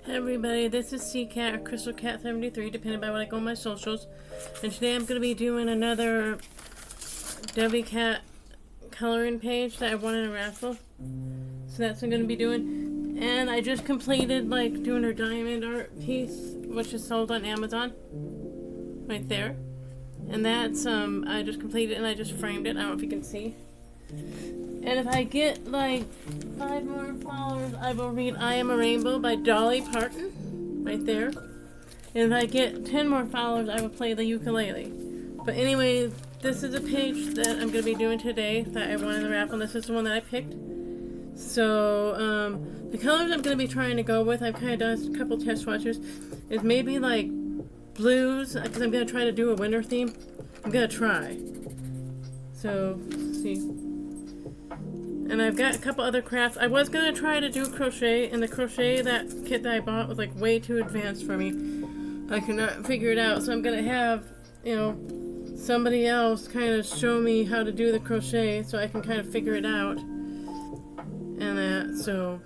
Hey everybody, this is CCat or Crystal Cat 73, depending on what I go on my socials. And today I'm going to be doing another DeviCat coloring page that I won in a raffle. So that's what I'm going to be doing. And I just completed doing her diamond art piece, which is sold on Amazon. Right there. And that's, I just completed it and I just framed it. I don't know if you can see. And if I get 5 more followers, I will read I Am a Rainbow by Dolly Parton. Right there. And if I get 10 more followers, I will play the ukulele. But anyway, this is a page that I'm going to be doing today that I won in the raffle. This is the one that I picked. So, the colors I'm going to be trying to go with, I've kind of done a couple test swatches, is maybe blues, because I'm going to try to do a winter theme. I'm going to try. So, let's see. And I've got a couple other crafts. I was going to try to do crochet, and the crochet, that kit that I bought was way too advanced for me. I could not figure it out, so I'm going to have, somebody else kind of show me how to do the crochet so I can kind of figure it out. And that, so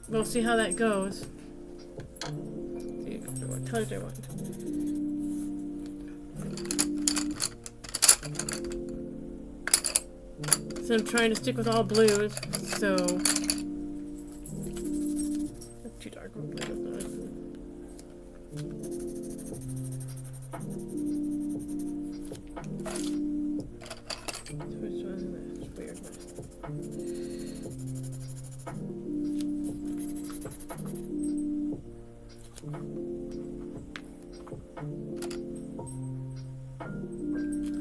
we'll see how that goes. See what colors I want. So I'm trying to stick with all blues, so that's too dark. So which one is that? It's weird.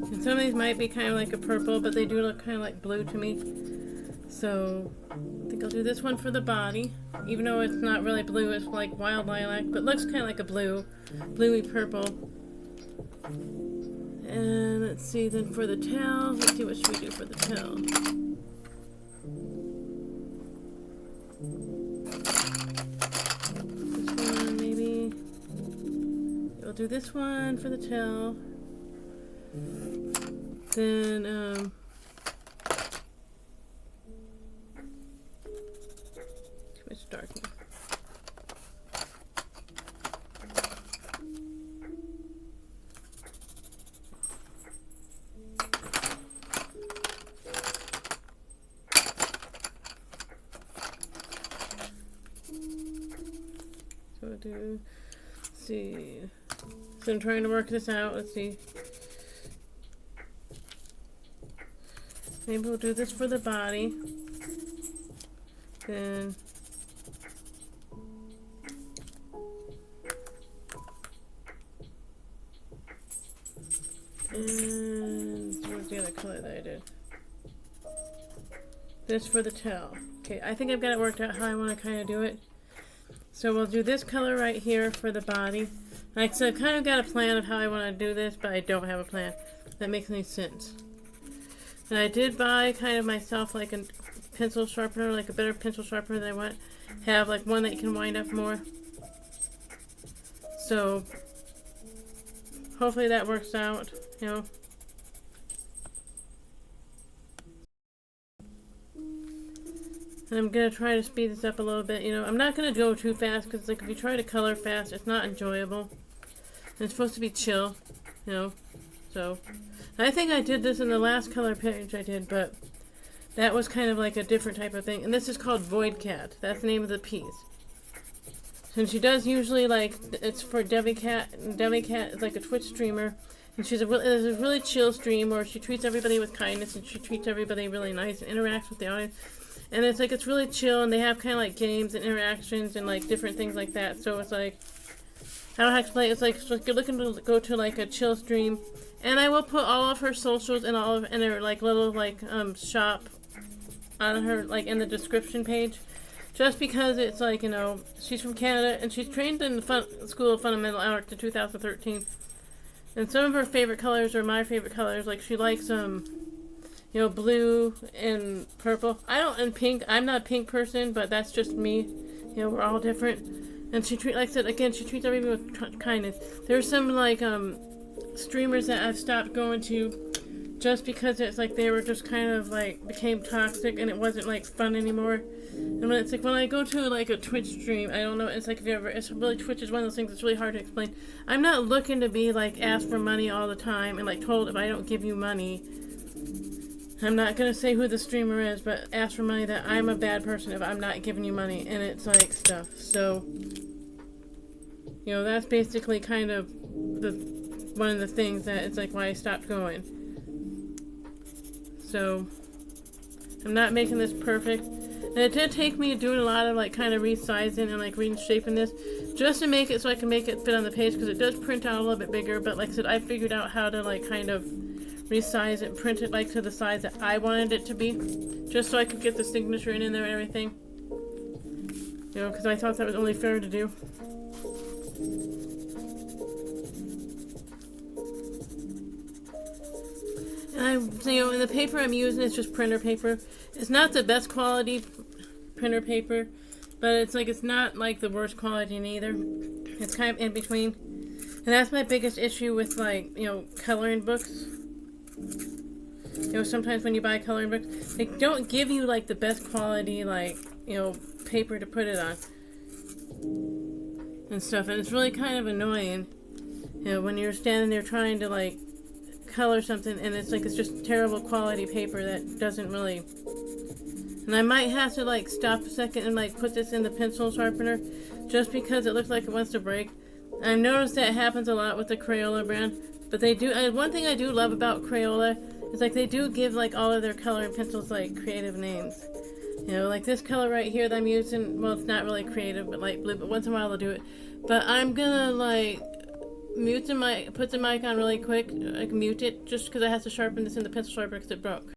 And some of these might be kind of like a purple, but they do look kind of like blue to me. So I think I'll do this one for the body, even though it's not really blue, it's like wild lilac, but looks kind of like a bluey purple. And let's see, then for the tails, let's see what should we do for the tail. This one maybe. We'll do this one for the tail. Then, too much darkness. So we'll do, let's see. So I'm trying to work this out. Let's see. Maybe we'll do this for the body. Then and where's the other color that I did? This for the tail. Okay, I think I've got it worked out how I want to kind of do it. So we'll do this color right here for the body. Like I said, I've kind of got a plan of how I want to do this, but I don't have a plan that makes any sense. And I did buy kind of myself a pencil sharpener, a better pencil sharpener than I want. Have one that you can wind up more. So hopefully that works out, And I'm going to try to speed this up a little bit, I'm not going to go too fast because if you try to color fast, it's not enjoyable. And it's supposed to be chill, So I think I did this in the last color page I did, but that was kind of a different type of thing. And this is called DeviCat. That's the name of the piece. And she does usually it's for DeviCat. And DeviCat is a Twitch streamer. And she's a really chill stream where she treats everybody with kindness and she treats everybody really nice and interacts with the audience. And it's really chill, and they have kind of games and interactions and different things like that. So it's I don't have to play. It's you're looking to go to a chill stream. And I will put all of her socials and all of her little shop on her in the description page, just because it's she's from Canada and she's trained in the School of Fundamental Art in 2013, and some of her favorite colors are my favorite colors. She likes blue and purple. And pink. I'm not a pink person, but that's just me. We're all different. And she like I said again, she treats everybody with kindness. There's some streamers that I've stopped going to just because it's they were just kind of became toxic and it wasn't fun anymore. And when it's like when I go to like a Twitch stream, I don't know. It's like if you ever, it's really Twitch is one of those things that's really hard to explain. I'm not looking to be like asked for money all the time and like told if I don't give you money. I'm not gonna say who the streamer is, but ask for money that I'm a bad person if I'm not giving you money, and it's like stuff. So, you know, that's basically kind of one of the things that it's like why I stopped going. So, I'm not making this perfect. And it did take me doing a lot of like kind of resizing and like reshaping this just to make it so I can make it fit on the page, because it does print out a little bit bigger, but like I said, I figured out how to like kind of resize it, print it like to the size that I wanted it to be, just so I could get the signature in there and everything. You know, because I thought that was only fair to do. And you know, and the paper I'm using is just printer paper. It's not the best quality printer paper, but it's like it's not like the worst quality neither. It's kind of in between, and that's my biggest issue with like, you know, coloring books. You know, sometimes when you buy coloring books, they don't give you like the best quality, like, you know, paper to put it on and stuff, and it's really kind of annoying, you know, when you're standing there trying to like color something and it's like it's just terrible quality paper that doesn't really. And I might have to like stop a second and like put this in the pencil sharpener just because it looks like it wants to break. I've noticed that happens a lot with the Crayola brand, but they do. One thing I do love about Crayola is like they do give like all of their coloring pencils like creative names. You know, like this color right here that I'm using, well, it's not really creative, but like blue, but once in a while they'll do it. But I'm gonna like put the mic on really quick, like mute it, just because I have to sharpen this in the pencil sharpener because it broke.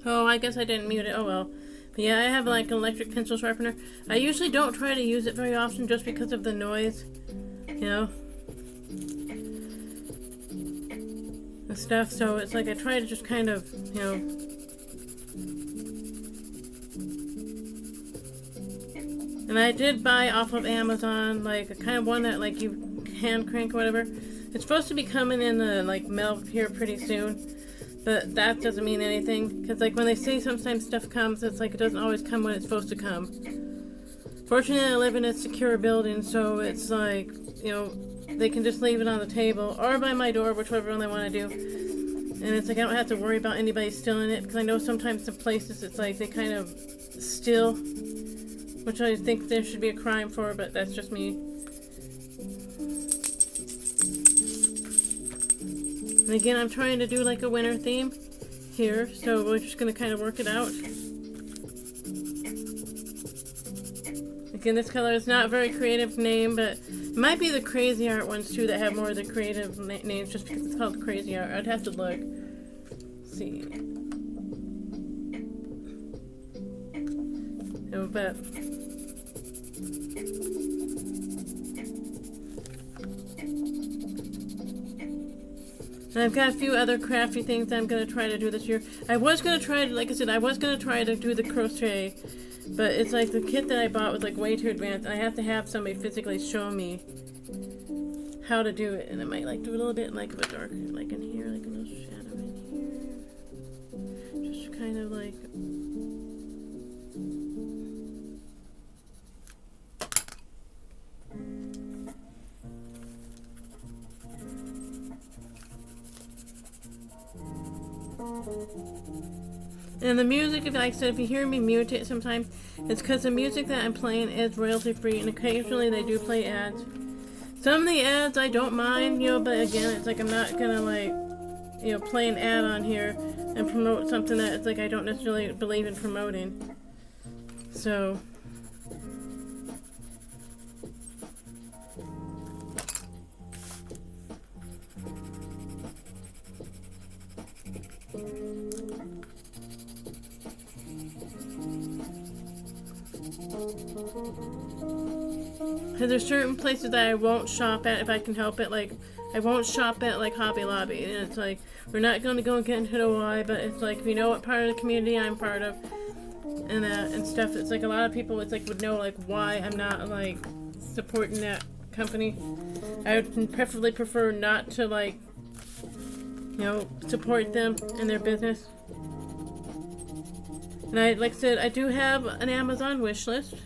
Oh, I guess I didn't mute it. Oh well. But yeah, I have like an electric pencil sharpener. I usually don't try to use it very often just because of the noise, you know, and stuff. So it's like I try to just kind of, you know. And I did buy off of Amazon like a kind of one that like you hand crank or whatever. It's supposed to be coming in the like mail here pretty soon. But that doesn't mean anything, because like when they say sometimes stuff comes, it's like it doesn't always come when it's supposed to come. Fortunately, I live in a secure building, so it's like, you know, they can just leave it on the table or by my door, whichever one they want to do. And it's like I don't have to worry about anybody stealing it, because I know sometimes some places it's like they kind of steal, which I think there should be a crime for, but that's just me. And again, I'm trying to do like a winter theme here, so we're just going to kind of work it out. Again, this color is not a very creative name, but it might be the Crazy Art ones too that have more of the creative names just because it's called Crazy Art. I'd have to look. Let's see. No, but and I've got a few other crafty things I'm going to try to do this year. I was going to try to, like I said, I was going to try to do the crochet, but it's like the kit that I bought was like way too advanced. I have to have somebody physically show me how to do it, and I might like do a little bit like of a dark, like in here, like a little shadow in here. Just kind of like... And the music, like I said, if you hear me mute it sometimes, it's because the music that I'm playing is royalty free, and occasionally they do play ads. Some of the ads I don't mind, you know, but again, it's like I'm not gonna like, you know, play an ad on here and promote something that it's like I don't necessarily believe in promoting. So Because there's certain places that I won't shop at if I can help it. Like, I won't shop at, like, Hobby Lobby. And it's like, we're not going to go and get into the why, but it's like, if you know what part of the community I'm part of, and stuff, it's like a lot of people, it's like, would know, like, why I'm not, like, supporting that company. I would preferably prefer not to, like, you know, support them in their business. And I, like I said, I do have an Amazon wish list.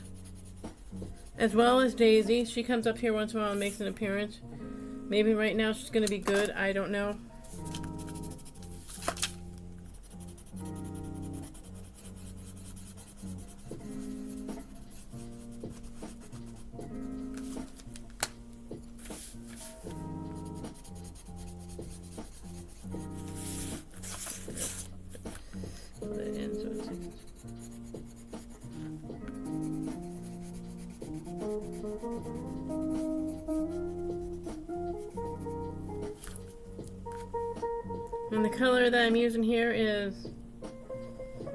As well as Daisy. She comes up here once in a while and makes an appearance. Maybe right now she's going to be good. I don't know. And the color that I'm using here is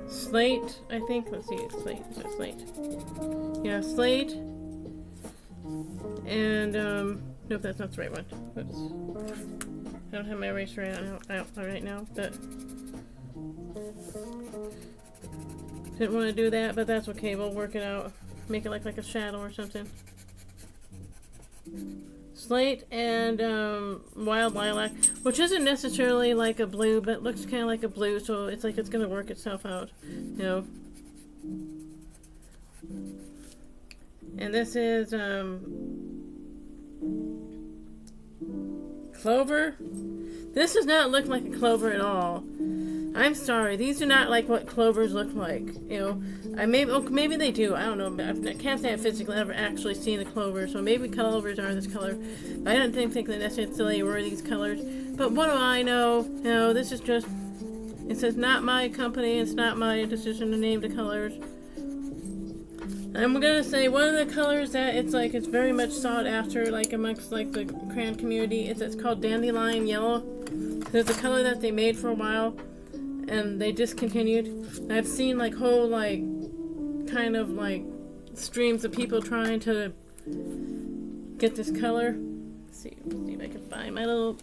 slate, I think. Let's see, it's slate. Is it slate? Yeah, slate. And, nope, that's not the right one. Oops. I don't have my eraser out right now, but didn't want to do that, but that's okay. We'll work it out. Make it look like a shadow or something. Slate and wild lilac, which isn't necessarily like a blue, but looks kind of like a blue, so it's like it's going to work itself out, you know. And this is clover. This does not look like a clover at all. I'm sorry, these do not like what clovers look like, you know. Maybe they do, I don't know, but I can't say I physically ever actually seen a clover, so maybe clovers are this color. But I don't think that necessarily were these colors. But what do I know? You know, this is just, it says not my company, it's not my decision to name the colors. I'm gonna say one of the colors that it's like, it's very much sought after, like amongst like the crayon community, it's called dandelion yellow. It's a color that they made for a while, and they discontinued. And I've seen like whole like kind of like streams of people trying to get this color. Let's see if I can find my little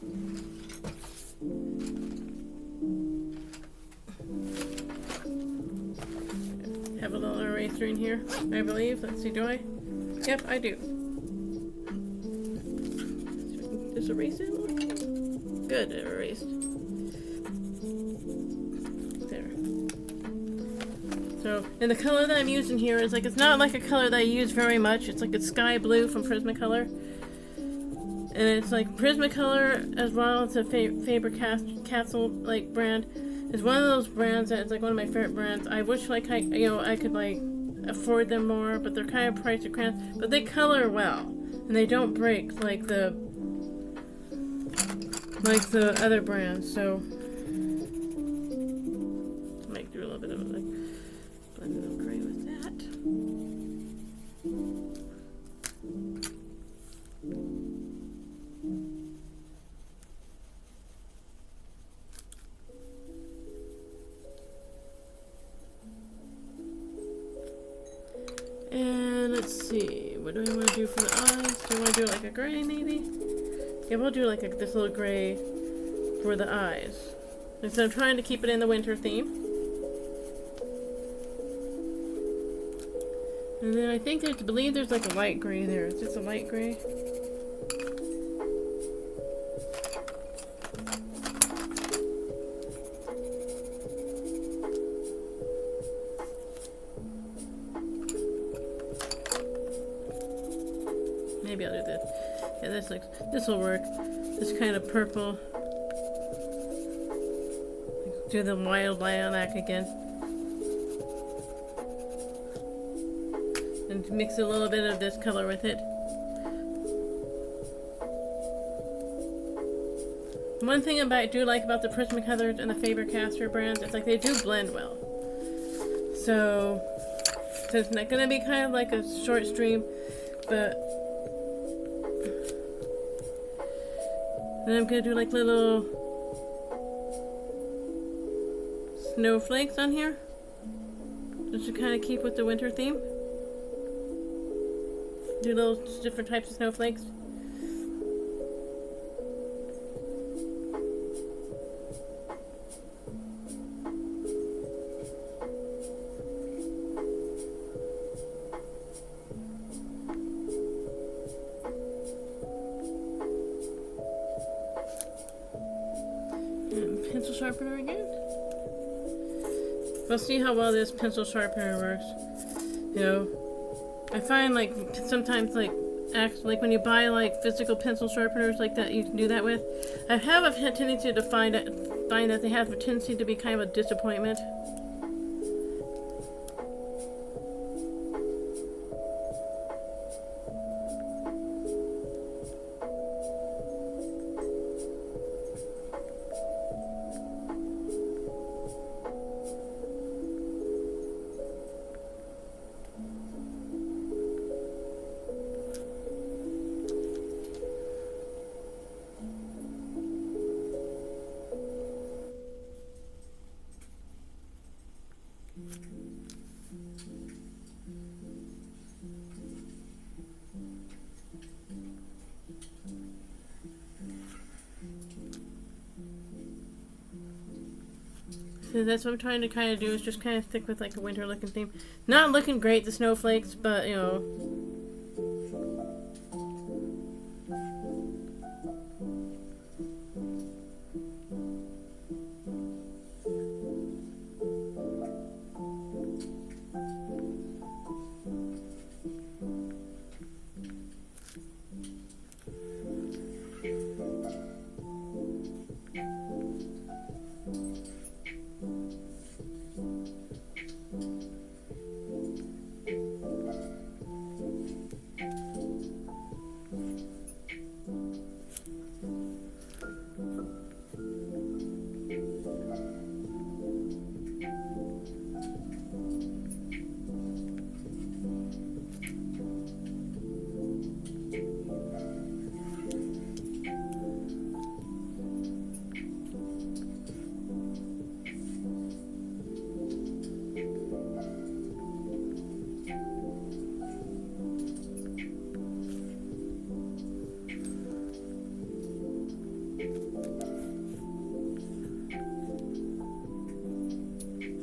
have a little eraser in here, I believe. Let's see, do I? Yep, I do. Just erase it. Good, it erased. So, and the color that I'm using here is like, it's not like a color that I use very much. It's like a sky blue from Prismacolor. And it's like Prismacolor as well. It's a Faber-Castell like brand. It's one of those brands that it's like one of my favorite brands. I wish like I could like afford them more, but they're kind of pricey crayons. But they color well, and they don't break like the other brands. So I might do a little bit of like blend a little gray with that. And let's see, what do I want to do for the eyes? Do I want to do like a gray maybe? Yeah, we'll do like this little gray for the eyes. And so I'm trying to keep it in the winter theme. And then I think I believe there's like a light gray there. Is this a light gray? Maybe I'll do this. Yeah, this will work. This kind of purple. Do the wild lilac again. And mix a little bit of this color with it. One thing I do like about the Prismacolors and the Faber-Castell brands, it's like they do blend well. So it's not going to be kind of like a short stream, but then I'm going to do like little snowflakes on here, just to kind of keep with the winter theme. do those different types of snowflakes. And pencil sharpener again. We'll see how well this pencil sharpener works. You know, I find like sometimes like when you buy like physical pencil sharpeners like that you can do that with. I have a tendency to find that they have a tendency to be kind of a disappointment. So that's what I'm trying to kind of do, is just kind of stick with like a winter looking theme. Not looking great, the snowflakes, but you know.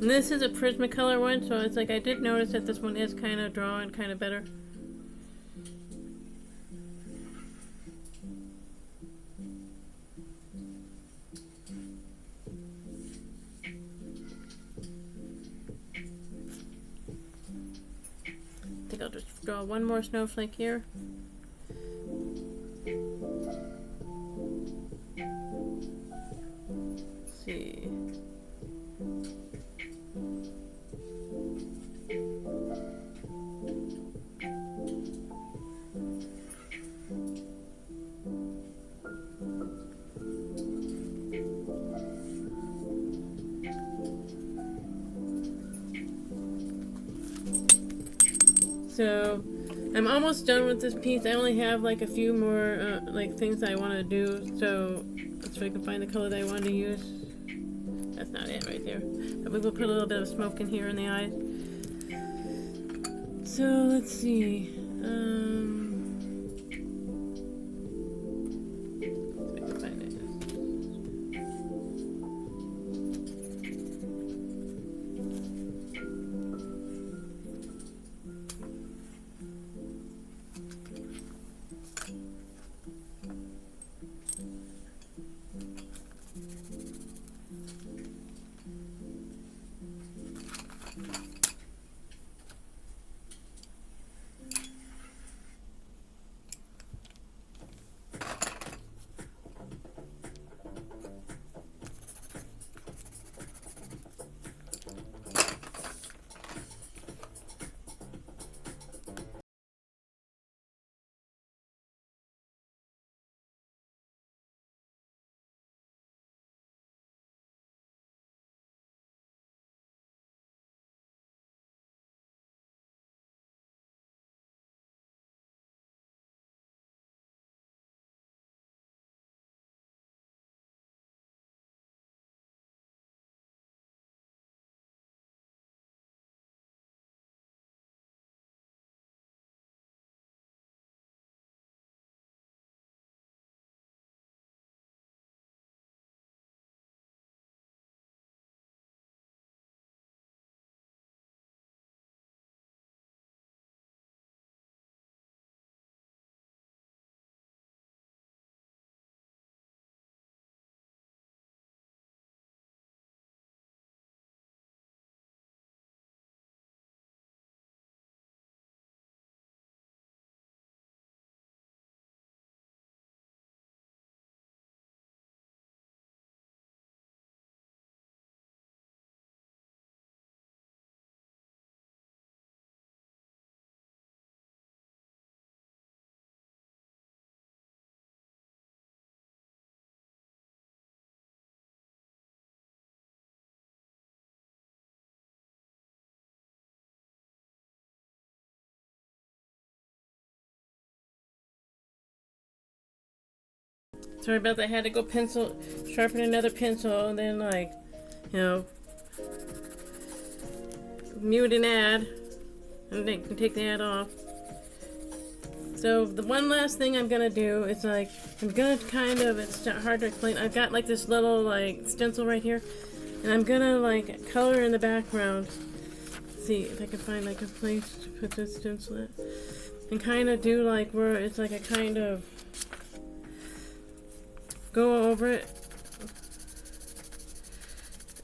And this is a Prismacolor one, so it's like I did notice that this one is kind of drawn kind of better. I think I'll just draw one more snowflake here. Let's see. So I'm almost done with this piece. I only have like a few more like things I want to do. So let's see if I can find the color that I wanted to use. That's not it right there. But we will put a little bit of smoke in here in the eyes. So let's see. Let's see if I can find it. Sorry about that. I had to go sharpen another pencil, and then like, you know, mute an ad, and then take the ad off. So the one last thing I'm gonna do is like, I'm gonna kind of, it's hard to explain. I've got like this little like stencil right here, and I'm gonna like color in the background. Let's see if I can find like a place to put this stencil at, and kind of do like where it's like a kind of go over it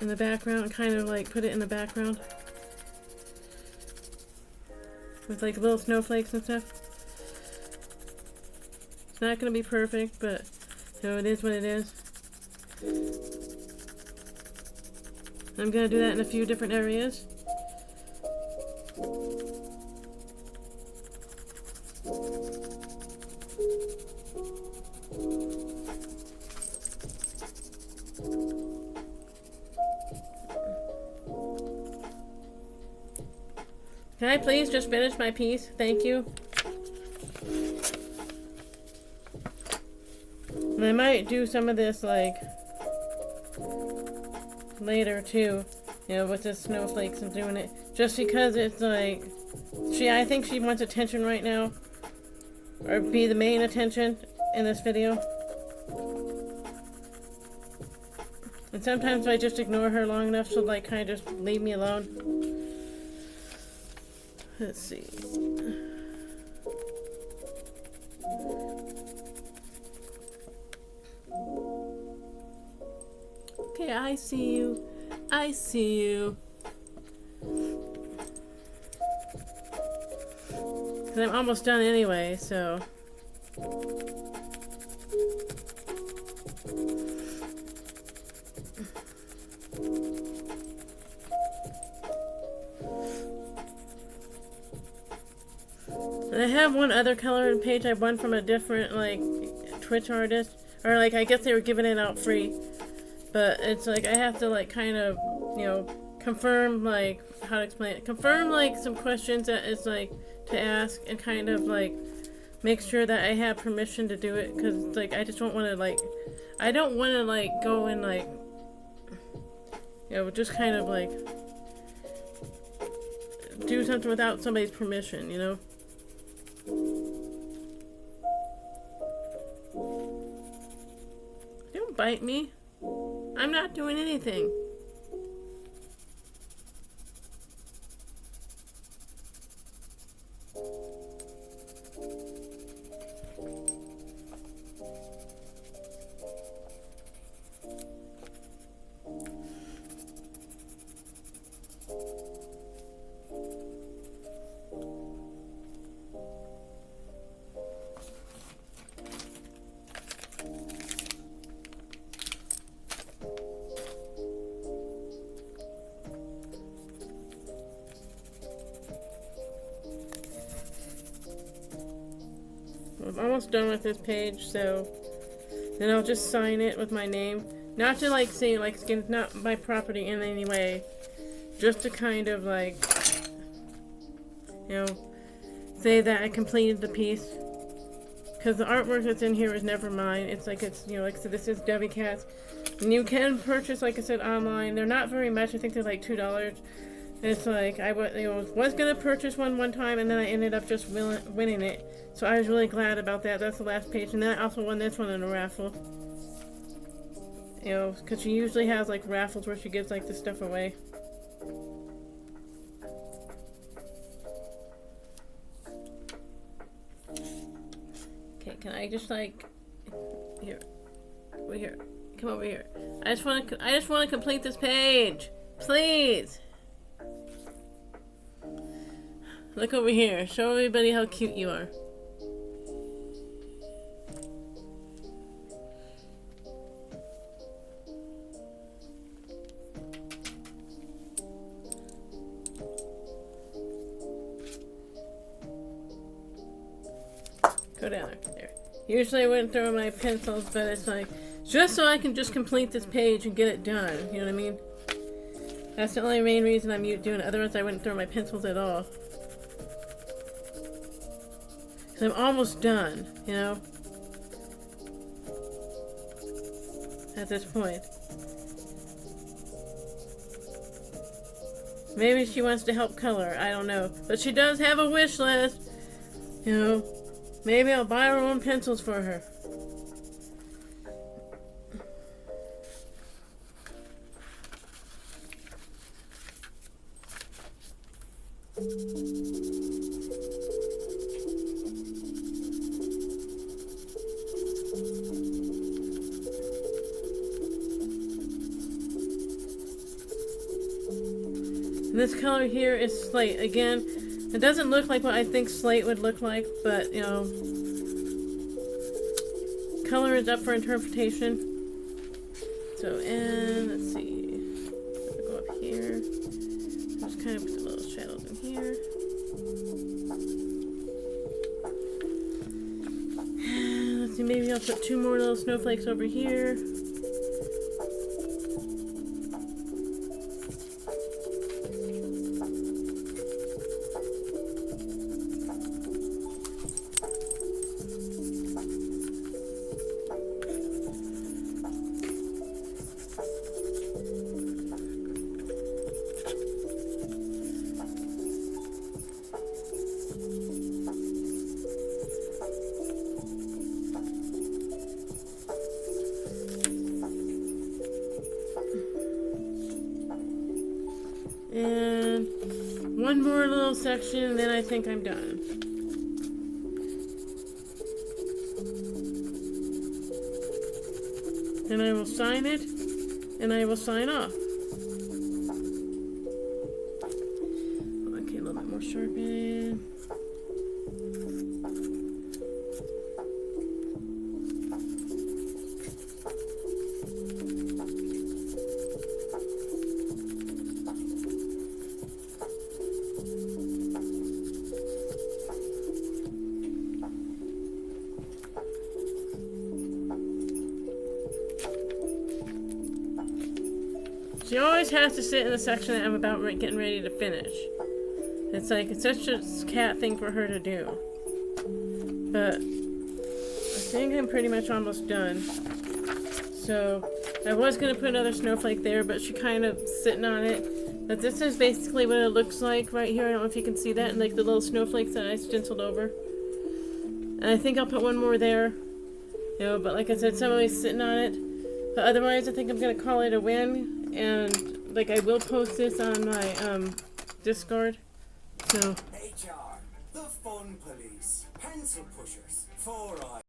in the background, and kind of like put it in the background with like little snowflakes and stuff. It's not going to be perfect, but you know, it is what it is. I'm going to do that in a few different areas. Can I please just finish my piece? Thank you. And I might do some of this like later too, you know, with the snowflakes and doing it. Just because it's like, I think she wants attention right now. Or be the main attention in this video. And sometimes if I just ignore her long enough, she'll like kind of just leave me alone. Let's see. Okay, I see you. I see you. Because I'm almost done anyway, so. And I have one other coloring page I won from a different, like, Twitch artist. Or, like, I guess they were giving it out free. But it's like, I have to, like, kind of, you know, confirm, like, how to explain it. Confirm, like, some questions that is, like, to ask. And kind of, like, make sure that I have permission to do it. Because, like, I just don't want to, like, I don't want to, like, go and, like, you know, just kind of, like, do something without somebody's permission, you know? Don't bite me. I'm not doing anything. I'm almost done with this page, so then I'll just sign it with my name. Not to like say like it's not my property in any way, just to kind of like, you know, say that I completed the piece. Because the artwork that's in here is never mine. It's like, it's, you know, like, so this is DeviCat's. And you can purchase, like I said, online. They're not very much. I think they're like $2. It's like, I was going to purchase one time, and then I ended up just winning it. So I was really glad about that. That's the last page. And then I also won this one in a raffle. You know, because she usually has, like, raffles where she gives, like, this stuff away. Okay, can I just, like, here, over here, come over here. I just want to complete this page. Please. Look over here. Show everybody how cute you are. Go down there. Usually I wouldn't throw my pencils, but it's like, just so I can just complete this page and get it done. You know what I mean? That's the only main reason I'm doing it. Otherwise I wouldn't throw my pencils at all. I'm almost done, you know? at this point. Maybe she wants to help color, I don't know. But she does have a wish list. You know, maybe I'll buy her own pencils for her. This color here is slate. Again, it doesn't look like what I think slate would look like, but, you know, color is up for interpretation. So, and let's see. I'll go up here. Just kind of put the little shadows in here. And let's see, maybe I'll put 2 more little snowflakes over here. And one more little section, and then I think I'm done. And I will sign it, and I will sign off. Okay, a little bit more sharpen. She always has to sit in the section that I'm about getting ready to finish. It's like, it's such a cat thing for her to do. But I think I'm pretty much almost done. So I was going to put another snowflake there, but she kind of sitting on it. But this is basically what it looks like right here. I don't know if you can see that, and like the little snowflakes that I stenciled over. And I think I'll put one more there. You know, but like I said, somebody's sitting on it. But otherwise, I think I'm going to call it a win. And like I will post this on my Discord. So HR, the fun police, pencil pushers, 4 eyes.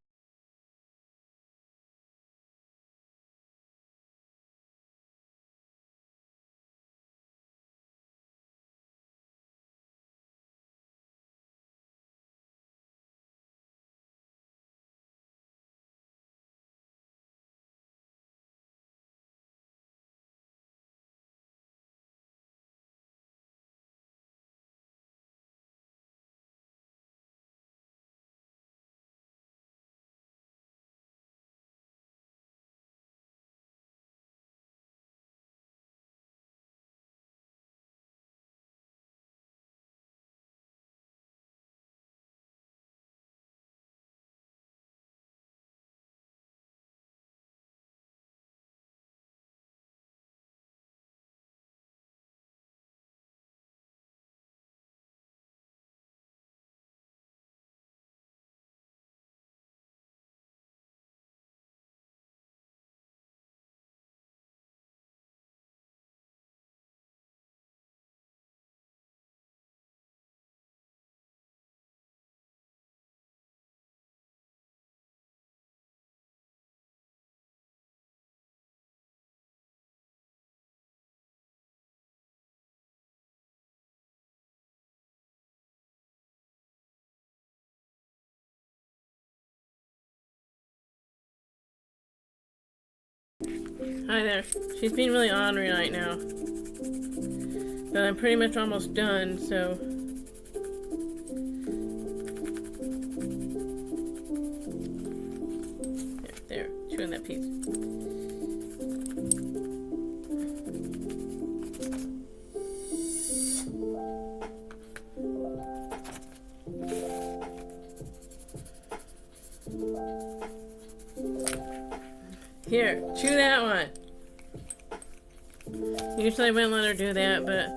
hi there. She's being really ornery right now. But I'm pretty much almost done, so. There, chewing that piece. Here, chew that one. Usually I wouldn't let her do that, but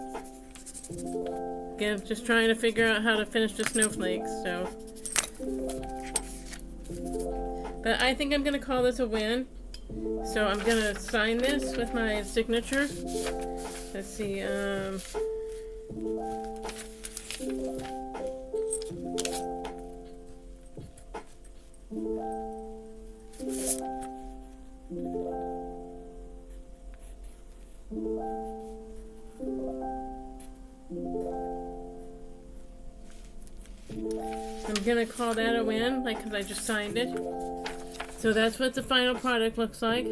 again, just trying to figure out how to finish the snowflakes, so. But I think I'm gonna call this a win. So I'm gonna sign this with my signature. Let's see, I'm gonna call that a win, like, because I just signed it. So that's what the final product looks like.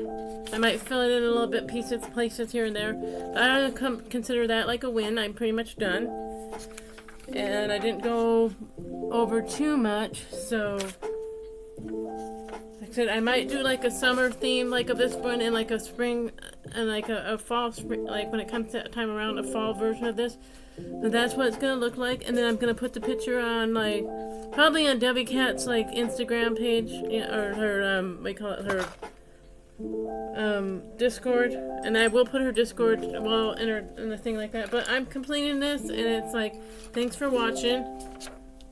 I might fill it in a little bit, places here and there. But I don't consider that like a win. I'm pretty much done. And I didn't go over too much, so like I said, I might do like a summer theme like of this one and like a spring and like a fall, spring, like when it comes to time around, a fall version of this. And that's what it's gonna look like. And then I'm gonna put the picture on like probably on DeviCat's like Instagram page, or her what do you call it, her Discord, and I will put her Discord well in the thing like that. But I'm completing this, and it's like, thanks for watching.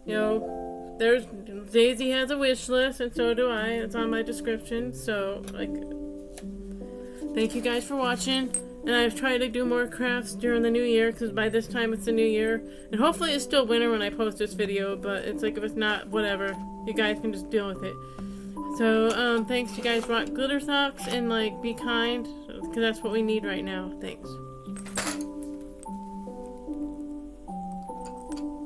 You know, there's Daisy has a wish list, and so do I. It's on my description. So like, thank you guys for watching. And I've tried to do more crafts during the new year, because by this time it's the new year. And hopefully it's still winter when I post this video, but it's like, if it's not, whatever. You guys can just deal with it. So, thanks you guys. Rock glitter socks and like, be kind, because that's what we need right now. Thanks.